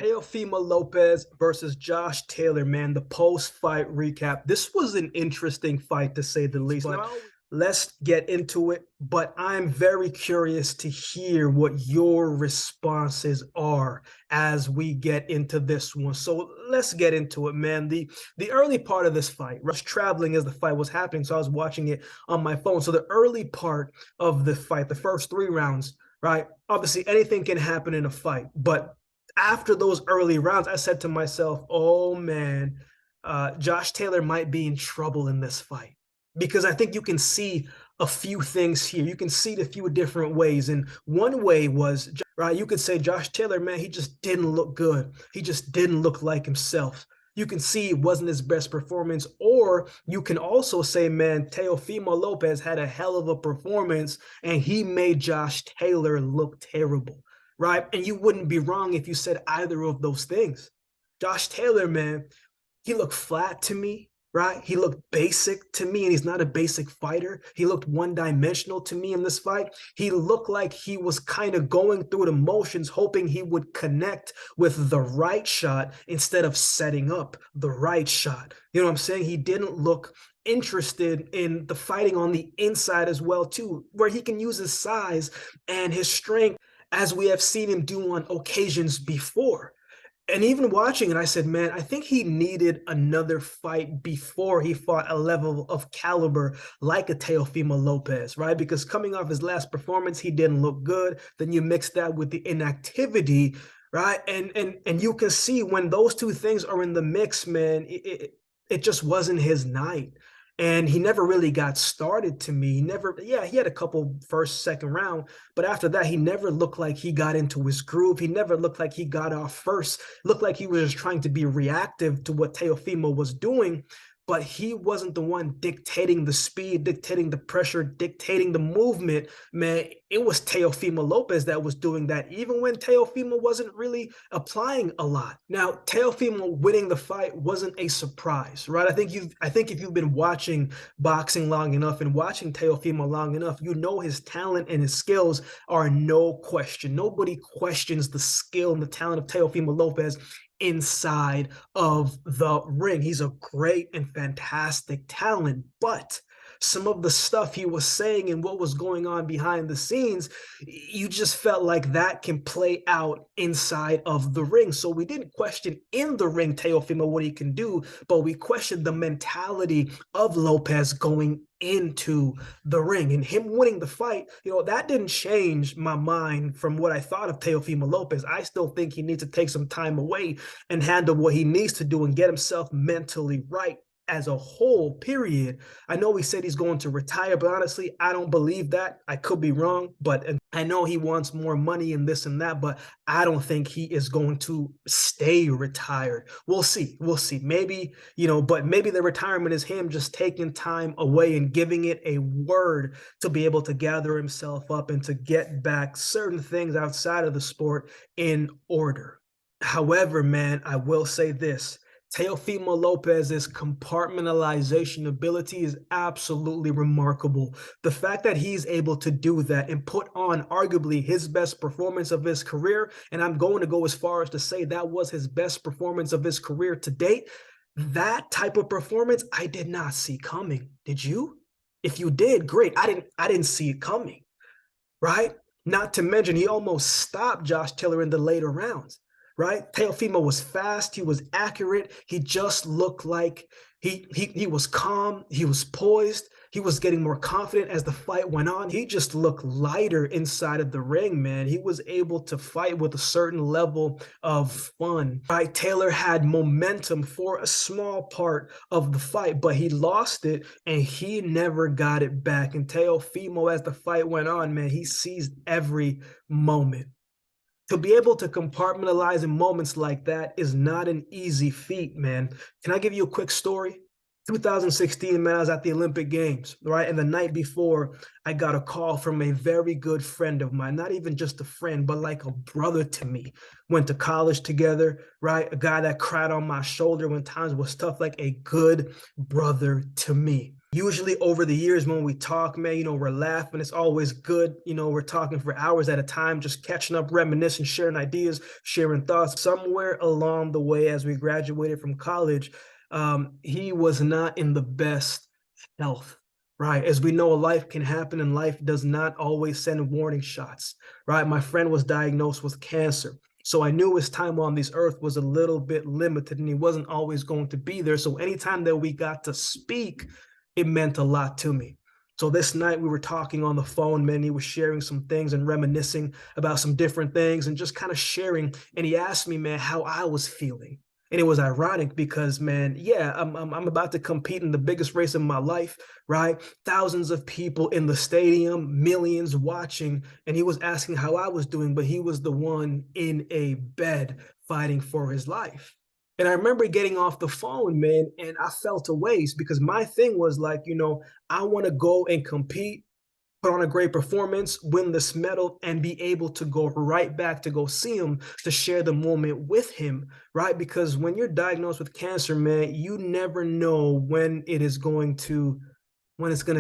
Teofimo Lopez versus Josh Taylor, man, the post-fight recap. This was an interesting fight to say the least, but let's get into it. But I'm very curious to hear what your responses are as we get into this one. So let's get into it, man. The early part of this fight, I was traveling as the fight was happening, so I was watching it on my phone. So the early part of the fight, the first 3 rounds, right? Obviously, anything can happen in a fight, but after those early rounds, I said to myself, oh man, Josh Taylor might be in trouble in this fight because I think you can see a few things here. You can see it a few different ways. And one way was, right, you could say Josh Taylor, man, he just didn't look good. He just didn't look like himself. You can see it wasn't his best performance. Or you can also say, man, Teofimo Lopez had a hell of a performance and he made Josh Taylor look terrible, right? And you wouldn't be wrong if you said either of those things. Josh Taylor, man, he looked flat to me, right? He looked basic to me, and he's not a basic fighter. He looked one-dimensional to me in this fight. He looked like he was kind of going through the motions, hoping he would connect with the right shot instead of setting up the right shot. You know what I'm saying? He didn't look interested in the fighting on the inside as well, too, where he can use his size and his strength as we have seen him do on occasions before. And even watching it, I said, man, I think he needed another fight before he fought a level of caliber like a Teofimo Lopez, right? Because coming off his last performance, he didn't look good. Then you mix that with the inactivity, right? And you can see when those two things are in the mix, man, it just wasn't his night. And he never really got started to me. He never, yeah, he had a couple first, second round, but after that, he never looked like he got into his groove. He never looked like he got off first. Looked like he was just trying to be reactive to what Teofimo was doing, but he wasn't the one dictating the speed, dictating the pressure, dictating the movement. Man, it was Teofimo Lopez that was doing that, even when Teofimo wasn't really applying a lot. Now, Teofimo winning the fight wasn't a surprise, right? I think if you've been watching boxing long enough and watching Teofimo long enough, you know his talent and his skills are no question. Nobody questions the skill and the talent of Teofimo Lopez inside of the ring. He's a great and fantastic talent, but some of the stuff he was saying and what was going on behind the scenes, you just felt like that can play out inside of the ring. So we didn't question in the ring Teofimo what he can do, but we questioned the mentality of Lopez going into the ring, and him winning the fight, that didn't change my mind from what I thought of Teofimo Lopez. I still think he needs to take some time away and handle what he needs to do and get himself mentally right as a whole, period. I know he said he's going to retire, but honestly, I don't believe that. I could be wrong, but I know he wants more money and this and that, but I don't think he is going to stay retired. We'll see. We'll see. Maybe, but maybe the retirement is him just taking time away and giving it a word to be able to gather himself up and to get back certain things outside of the sport in order. However, man, I will say this. Teofimo Lopez's compartmentalization ability is absolutely remarkable. The fact that he's able to do that and put on arguably his best performance of his career, and I'm going to go as far as to say that was his best performance of his career to date, that type of performance I did not see coming. Did you? If you did, great. I didn't see it coming, right? Not to mention he almost stopped Josh Taylor in the later rounds. Right? Teofimo was fast. He was accurate. He just looked like he was calm. He was poised. He was getting more confident as the fight went on. He just looked lighter inside of the ring, man. He was able to fight with a certain level of fun. Right? Taylor had momentum for a small part of the fight, but he lost it and he never got it back. And Teofimo, as the fight went on, man, he seized every moment. To be able to compartmentalize in moments like that is not an easy feat, man. Can I give you a quick story? 2016, man, I was at the Olympic Games, right? And the night before, I got a call from a very good friend of mine, not even just a friend, but like a brother to me. Went to college together, right? A guy that cried on my shoulder when times was tough, like a good brother to me. Usually over the years when we talk, man, we're laughing. It's always good. We're talking for hours at a time, just catching up, reminiscing, sharing ideas, sharing thoughts. Somewhere along the way, as we graduated from college, he was not in the best health, right? As we know, life can happen and life does not always send warning shots, right? My friend was diagnosed with cancer. So I knew his time on this earth was a little bit limited and he wasn't always going to be there. So anytime that we got to speak, it meant a lot to me. So this night we were talking on the phone, man. He was sharing some things and reminiscing about some different things and just kind of sharing. And he asked me, man, how I was feeling. And it was ironic because, man, yeah, I'm about to compete in the biggest race of my life, right? Thousands of people in the stadium, millions watching. And he was asking how I was doing, but he was the one in a bed fighting for his life. And I remember getting off the phone, man, and I felt a ways because my thing was like, I want to go and compete, put on a great performance, win this medal, and be able to go right back to go see him to share the moment with him, right? Because when you're diagnosed with cancer, man, you never know when it's going to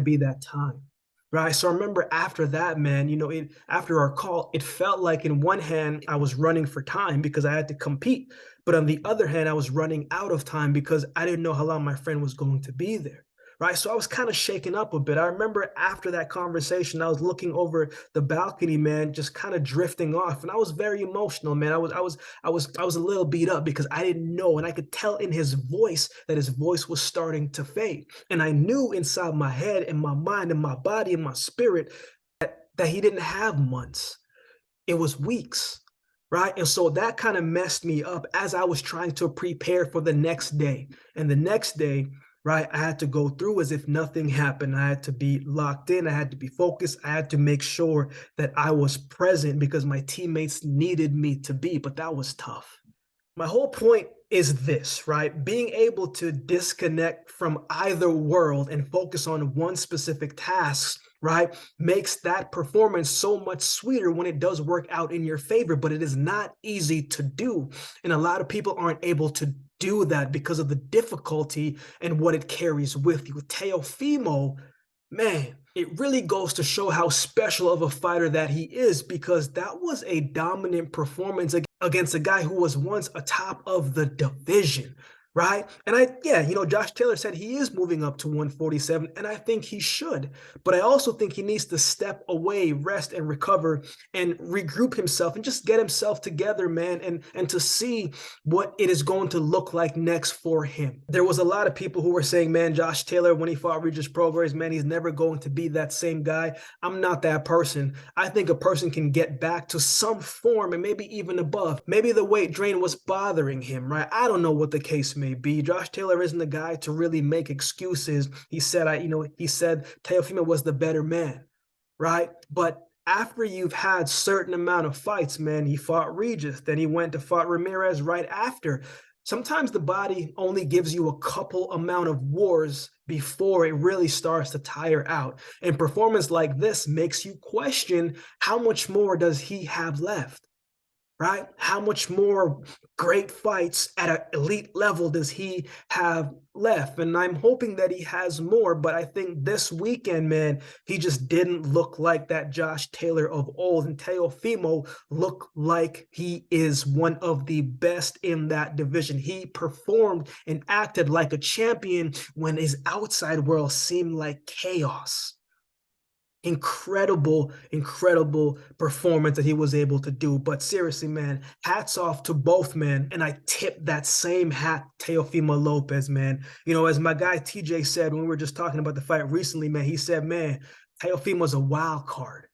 be that time. Right. So I remember after that, man, after our call, it felt like in one hand, I was running for time because I had to compete. But on the other hand, I was running out of time because I didn't know how long my friend was going to be there. Right. So I was kind of shaken up a bit. I remember after that conversation, I was looking over the balcony, man, just kind of drifting off. And I was very emotional, man. I was a little beat up because I didn't know. And I could tell in his voice that his voice was starting to fade. And I knew inside my head and my mind and my body and my spirit that he didn't have months. It was weeks. Right. And so that kind of messed me up as I was trying to prepare for the next day. And the next day, right, I had to go through as if nothing happened. I had to be locked in. I had to be focused. I had to make sure that I was present because my teammates needed me to be, but that was tough. My whole point is this, right? Being able to disconnect from either world and focus on one specific task, right, makes that performance so much sweeter when it does work out in your favor, but it is not easy to do. And a lot of people aren't able to do that because of the difficulty and what it carries with you. Teofimo, man, it really goes to show how special of a fighter that he is because that was a dominant performance against a guy who was once atop of the division, right? And Josh Taylor said he is moving up to 147, and I think he should. But I also think he needs to step away, rest and recover and regroup himself and just get himself together, man, and to see what it is going to look like next for him. There was a lot of people who were saying, man, Josh Taylor, when he fought Regis Prograis, man, he's never going to be that same guy. I'm not that person. I think a person can get back to some form and maybe even above. Maybe the weight drain was bothering him, right? I don't know what the case may be. Josh Taylor isn't the guy to really make excuses. He said, Teofimo was the better man, right? But after you've had certain amount of fights, man, he fought Regis, then he went to fought Ramirez right after. Sometimes the body only gives you a couple amount of wars before it really starts to tire out. And performance like this makes you question how much more does he have left? Right? How much more great fights at an elite level does he have left? And I'm hoping that he has more, but I think this weekend, man, he just didn't look like that Josh Taylor of old. And Teofimo looked like he is one of the best in that division. He performed and acted like a champion when his outside world seemed like chaos. Incredible performance that he was able to do. But seriously, man, hats off to both men. And I tip that same hat, Teofimo Lopez, man. As my guy TJ said when we were just talking about the fight recently, man, he said, man, Teofimo's a wild card.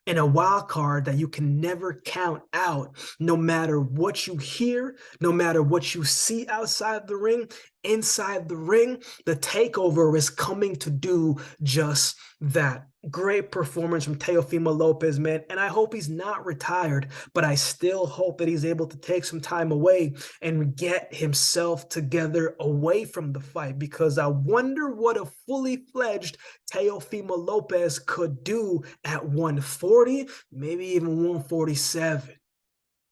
And a wild card that you can never count out, no matter what you hear, no matter what you see outside the ring, inside the ring, the takeover is coming to do just that. Great performance from Teofimo Lopez, man. And I hope he's not retired, but I still hope that he's able to take some time away and get himself together away from the fight, because I wonder what a fully fledged Teofimo Lopez could do at 140, maybe even 147.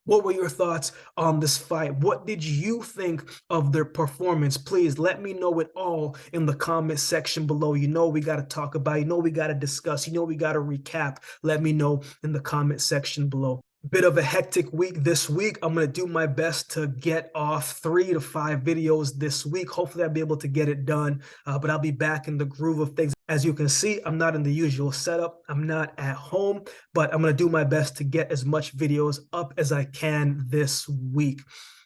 What were your thoughts on this fight? What did you think of their performance? Please let me know it all in the comment section below. You know we got to talk about it. You know we got to discuss. You know we got to recap. Let me know in the comment section below. Bit of a hectic week this week. I'm going to do my best to get off 3 to 5 videos this week. Hopefully I'll be able to get it done, but I'll be back in the groove of things. As you can see, I'm not in the usual setup. I'm not at home, but I'm going to do my best to get as much videos up as I can this week.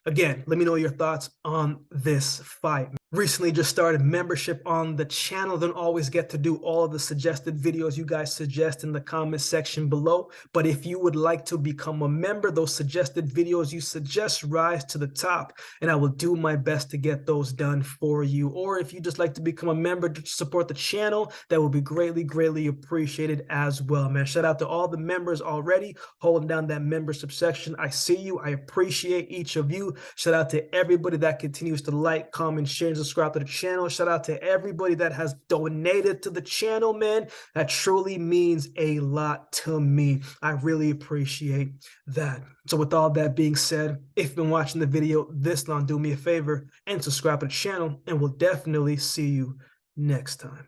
Again, let me know your thoughts on this fight. Recently just started membership on the channel. Don't always get to do all of the suggested videos you guys suggest in the comment section below. But if you would like to become a member, those suggested videos you suggest rise to the top, and I will do my best to get those done for you. Or if you just like to become a member to support the channel, that will be greatly, greatly appreciated as well, man. Shout out to all the members already holding down that membership section. I see you. I appreciate each of you. Shout out to everybody that continues to like, comment, share, and subscribe to the channel. Shout out to everybody that has donated to the channel, man. That truly means a lot to me. I really appreciate that. So with all that being said, if you've been watching the video this long, do me a favor and subscribe to the channel, and we'll definitely see you next time.